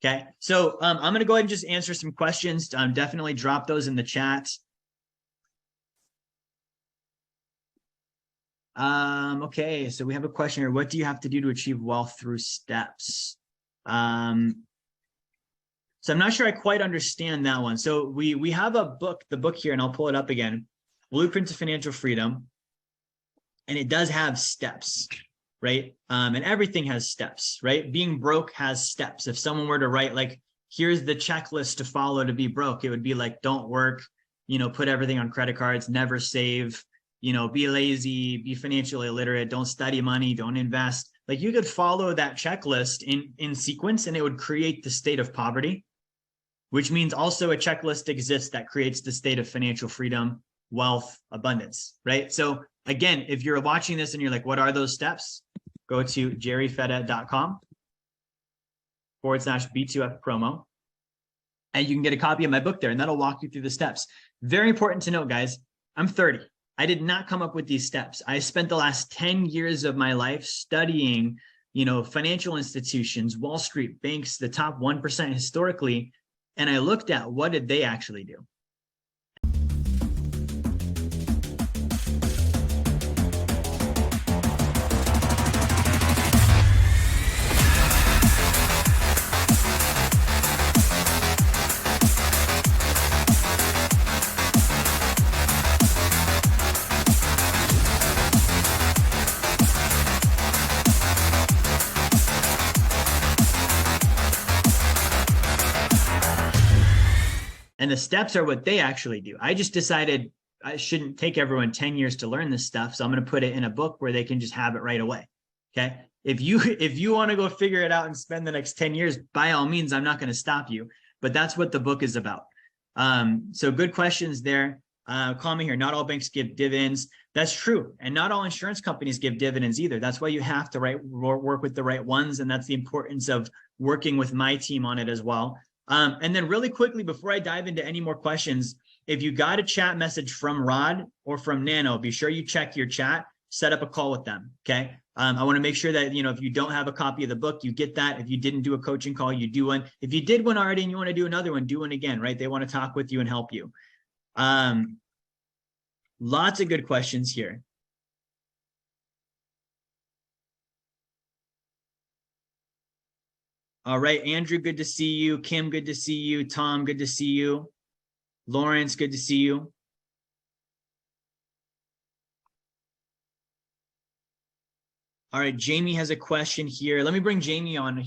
Okay, so I'm going to go ahead and just answer some questions. Definitely drop those in the chat. Okay, so we have a question here. What do you have to do to achieve wealth through steps? So I'm not sure I quite understand that one. So we have the book here, and I'll pull it up again. Blueprint to Financial Freedom. And it does have steps, right? And everything has steps, right? Being broke has steps. If someone were to write like, here's the checklist to follow to be broke, it would be like, don't work, put everything on credit cards, never save, be lazy, be financially illiterate, don't study money, don't invest. Like you could follow that checklist in sequence and it would create the state of poverty, which means also a checklist exists that creates the state of financial freedom, wealth, abundance, right? So again, if you're watching this and you're like, what are those steps? Go to jerryfetta.com/B2F promo. And you can get a copy of my book there, and that'll walk you through the steps. Very important to note, guys, I'm 30. I did not come up with these steps. I spent the last 10 years of my life studying, financial institutions, Wall Street, banks, the top 1% historically. And I looked at what did they actually do? And the steps are what they actually do. I just decided I shouldn't take everyone 10 years to learn this stuff. So I'm going to put it in a book where they can just have it right away. Okay. If you want to go figure it out and spend the next 10 years, by all means, I'm not going to stop you, but that's what the book is about. So good questions there. Comment here. Not all banks give dividends. That's true. And not all insurance companies give dividends either. That's why you have to work with the right ones. And that's the importance of working with my team on it as well. And then really quickly, before I dive into any more questions, if you got a chat message from Rod or from Nano, be sure you check your chat, set up a call with them. Okay. I want to make sure that, if you don't have a copy of the book, you get that. If you didn't do a coaching call, you do one. If you did one already and you want to do another one, do one again, right? They want to talk with you and help you. Lots of good questions here. All right, Andrew, good to see you. Kim, good to see you. Tom, good to see you. Lawrence, good to see you. All right, Jamie has a question here. Let me bring Jamie on.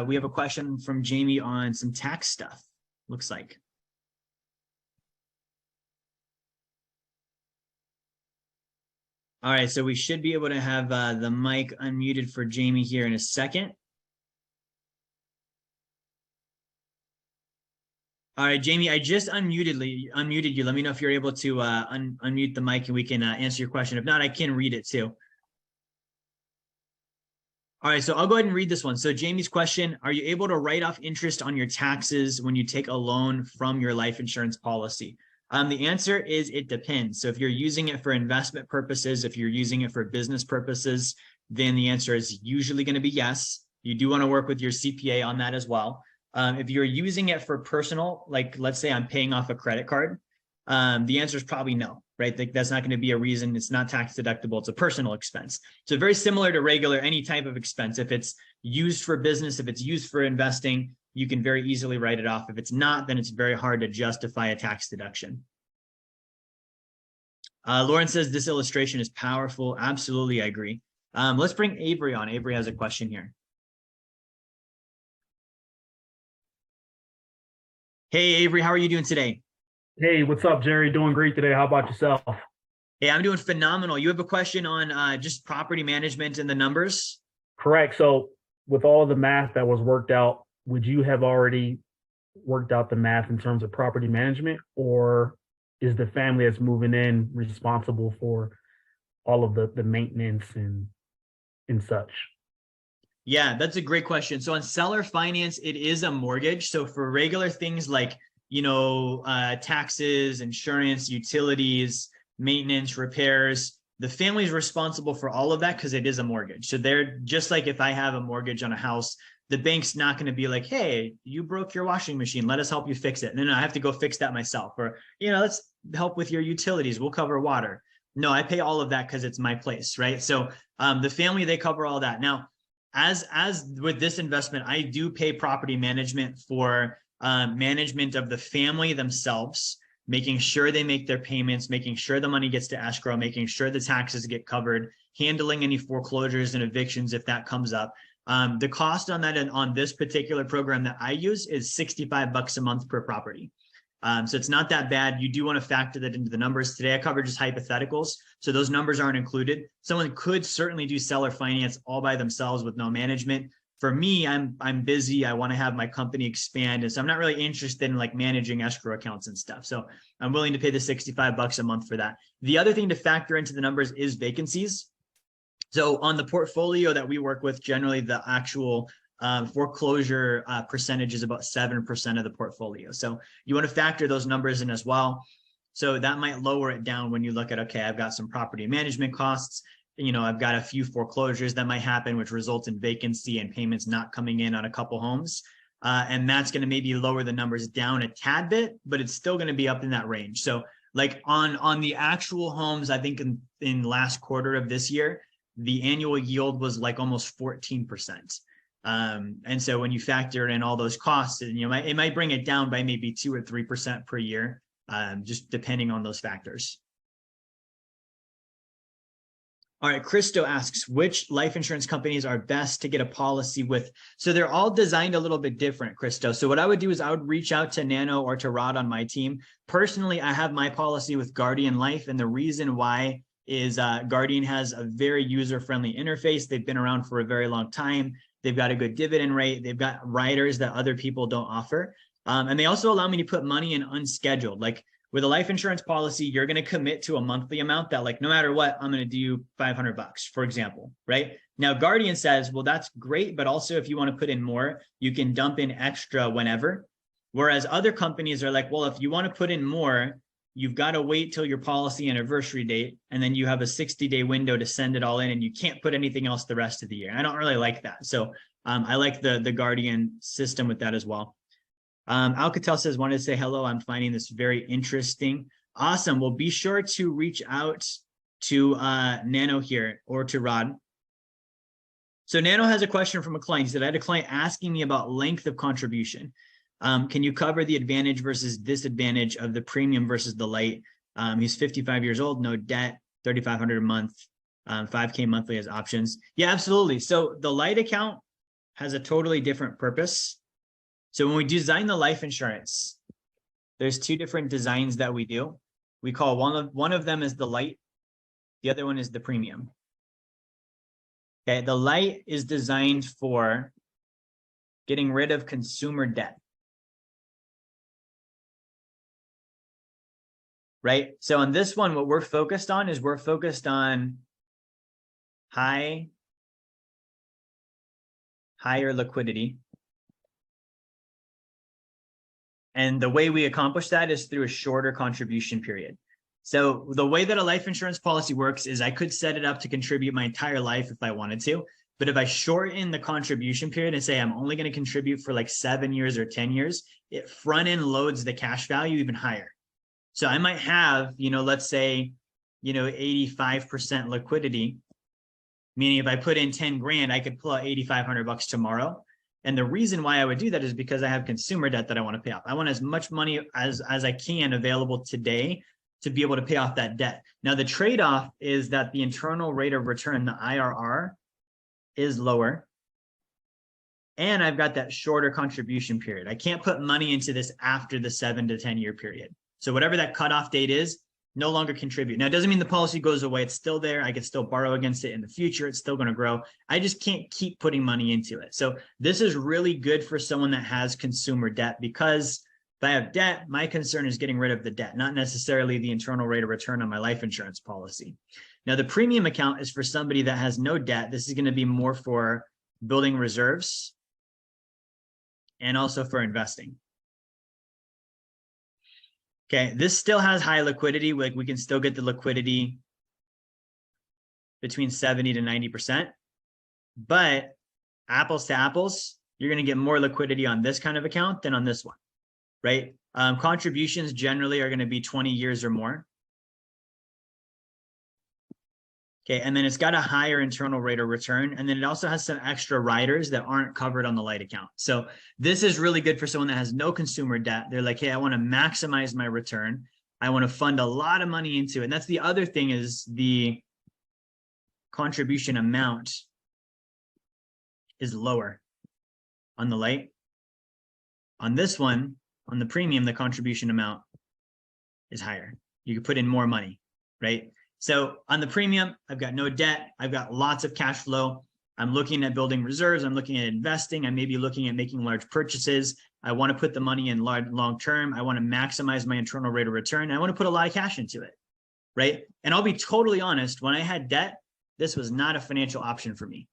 We have a question from Jamie on some tax stuff, looks like. All right, so we should be able to have the mic unmuted for Jamie here in a second. All right, Jamie, I just unmuted you. Let me know if you're able to unmute the mic and we can answer your question. If not, I can read it too. All right, so I'll go ahead and read this one. So Jamie's question, are you able to write off interest on your taxes when you take a loan from your life insurance policy? The answer is it depends. So if you're using it for investment purposes, if you're using it for business purposes, then the answer is usually going to be yes. You do want to work with your CPA on that as well. If you're using it for personal, like let's say I'm paying off a credit card, the answer is probably no, right? That's not going to be a reason. It's not tax deductible. It's a personal expense. So very similar to regular, any type of expense. If it's used for business, if it's used for investing, you can very easily write it off. If it's not, then it's very hard to justify a tax deduction. Lauren says this illustration is powerful. Absolutely, I agree. Let's bring Avery on. Avery has a question here. Hey, Avery, how are you doing today? Hey, what's up, Jerry? Doing great today. How about yourself? Hey, I'm doing phenomenal. You have a question on just property management and the numbers? Correct. So with all of the math that was worked out, would you have already worked out the math in terms of property management, or is the family that's moving in responsible for all of the maintenance and such? Yeah, that's a great question. So on seller finance, it is a mortgage. So for regular things like, taxes, insurance, utilities, maintenance, repairs, the family is responsible for all of that because it is a mortgage. So they're just like if I have a mortgage on a house, the bank's not going to be like, hey, you broke your washing machine, let us help you fix it. And then I have to go fix that myself. Or, let's help with your utilities, we'll cover water. No, I pay all of that because it's my place, right? So the family, they cover all that. Now, as with this investment, I do pay property management for management of the family themselves, making sure they make their payments, making sure the money gets to escrow, making sure the taxes get covered, handling any foreclosures and evictions if that comes up. The cost on that and on this particular program that I use is $65 a month per property. So it's not that bad. You do want to factor that into the numbers. Today I covered just hypotheticals, so those numbers aren't included. Someone could certainly do seller finance all by themselves with no management. For me, I'm busy. I want to have my company expand, and so I'm not really interested in like managing escrow accounts and stuff. So I'm willing to pay the $65 a month for that. The other thing to factor into the numbers is vacancies. So on the portfolio that we work with, generally the actual foreclosure percentage is about 7% of the portfolio. So you want to factor those numbers in as well. So that might lower it down when you look at, okay, I've got some property management costs. I've got a few foreclosures that might happen, which result in vacancy and payments not coming in on a couple homes. And that's going to maybe lower the numbers down a tad bit, but it's still going to be up in that range. So like on the actual homes, I think in last quarter of this year, the annual yield was like almost 14%. And so when you factor in all those costs, it might bring it down by maybe 2 or 3% per year, just depending on those factors. All right, Christo asks, which life insurance companies are best to get a policy with? So they're all designed a little bit different, Christo. So what I would do is I would reach out to Nano or to Rod on my team. Personally, I have my policy with Guardian Life, and the reason why is Guardian has a very user-friendly interface. They've been around for a very long time. They've got a good dividend rate. They've got riders that other people don't offer. And they also allow me to put money in unscheduled. Like with a life insurance policy, you're going to commit to a monthly amount that like, no matter what, I'm going to do $500, for example, right? Now, Guardian says, well, that's great. But also if you want to put in more, you can dump in extra whenever. Whereas other companies are like, well, if you want to put in more, you've got to wait till your policy anniversary date, and then you have a 60-day window to send it all in, and you can't put anything else the rest of the year. I don't really like that. So I like the Guardian system with that as well. Alcatel says, wanted to say hello. I'm finding this very interesting. Awesome. Well, be sure to reach out to Nano here or to Rod. So Nano has a question from a client. He said, I had a client asking me about length of contribution. Can you cover the advantage versus disadvantage of the premium versus the light? He's 55 years old, no debt, $3,500 a month, $5K monthly as options. Yeah, absolutely. So the light account has a totally different purpose. So when we design the life insurance, there's two different designs that we do. We call one of them is the light. The other one is the premium. Okay, the light is designed for getting rid of consumer debt. Right? So on this one, what we're focused on is we're focused on higher liquidity. And the way we accomplish that is through a shorter contribution period. So the way that a life insurance policy works is I could set it up to contribute my entire life if I wanted to. But if I shorten the contribution period and say I'm only going to contribute for like 7 years or 10 years, it front end loads the cash value even higher. So I might have, let's say, 85% liquidity, meaning if I put in 10 grand, I could pull out $8,500 tomorrow. And the reason why I would do that is because I have consumer debt that I want to pay off. I want as much money as I can available today to be able to pay off that debt. Now, the trade-off is that the internal rate of return, the IRR, is lower. And I've got that shorter contribution period. I can't put money into this after the 7 to 10 year period. So whatever that cutoff date is, no longer contribute. Now, it doesn't mean the policy goes away. It's still there. I can still borrow against it in the future. It's still going to grow. I just can't keep putting money into it. So this is really good for someone that has consumer debt, because if I have debt, my concern is getting rid of the debt, not necessarily the internal rate of return on my life insurance policy. Now, the premium account is for somebody that has no debt. This is going to be more for building reserves and also for investing. Okay, this still has high liquidity. Like we can still get the liquidity between 70 to 90%, but apples to apples, you're going to get more liquidity on this kind of account than on this one, right? Contributions generally are going to be 20 years or more. Okay, and then it's got a higher internal rate of return. And then it also has some extra riders that aren't covered on the light account. So this is really good for someone that has no consumer debt. They're like, hey, I want to maximize my return. I want to fund a lot of money into it. And that's the other thing, is the contribution amount is lower on the light. On this one, on the premium, the contribution amount is higher. You can put in more money, right? So on the premium, I've got no debt. I've got lots of cash flow. I'm looking at building reserves. I'm looking at investing. I may be looking at making large purchases. I want to put the money in long term. I want to maximize my internal rate of return. I want to put a lot of cash into it, right? And I'll be totally honest, when I had debt, this was not a financial option for me,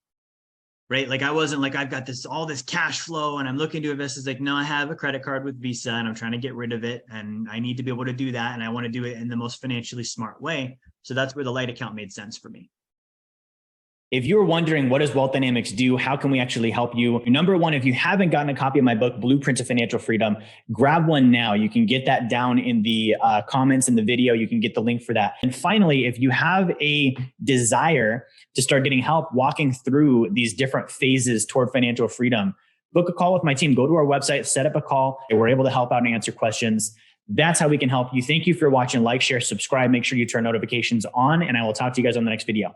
right? Like I wasn't like, I've got all this cash flow and I'm looking to invest. It's like, no, I have a credit card with Visa and I'm trying to get rid of it. And I need to be able to do that. And I want to do it in the most financially smart way. So that's where the light account made sense for me. If you were wondering, what does Wealth Dynamics do? How can we actually help you? Number one, if you haven't gotten a copy of my book, Blueprint to Financial Freedom, grab one now. You can get that down in the comments in the video. You can get the link for that. And finally, if you have a desire to start getting help walking through these different phases toward financial freedom, book a call with my team. Go to our website, set up a call. We're able to help out and answer questions. That's how we can help you. Thank you for watching. Like, share, subscribe. Make sure you turn notifications on, and I will talk to you guys on the next video.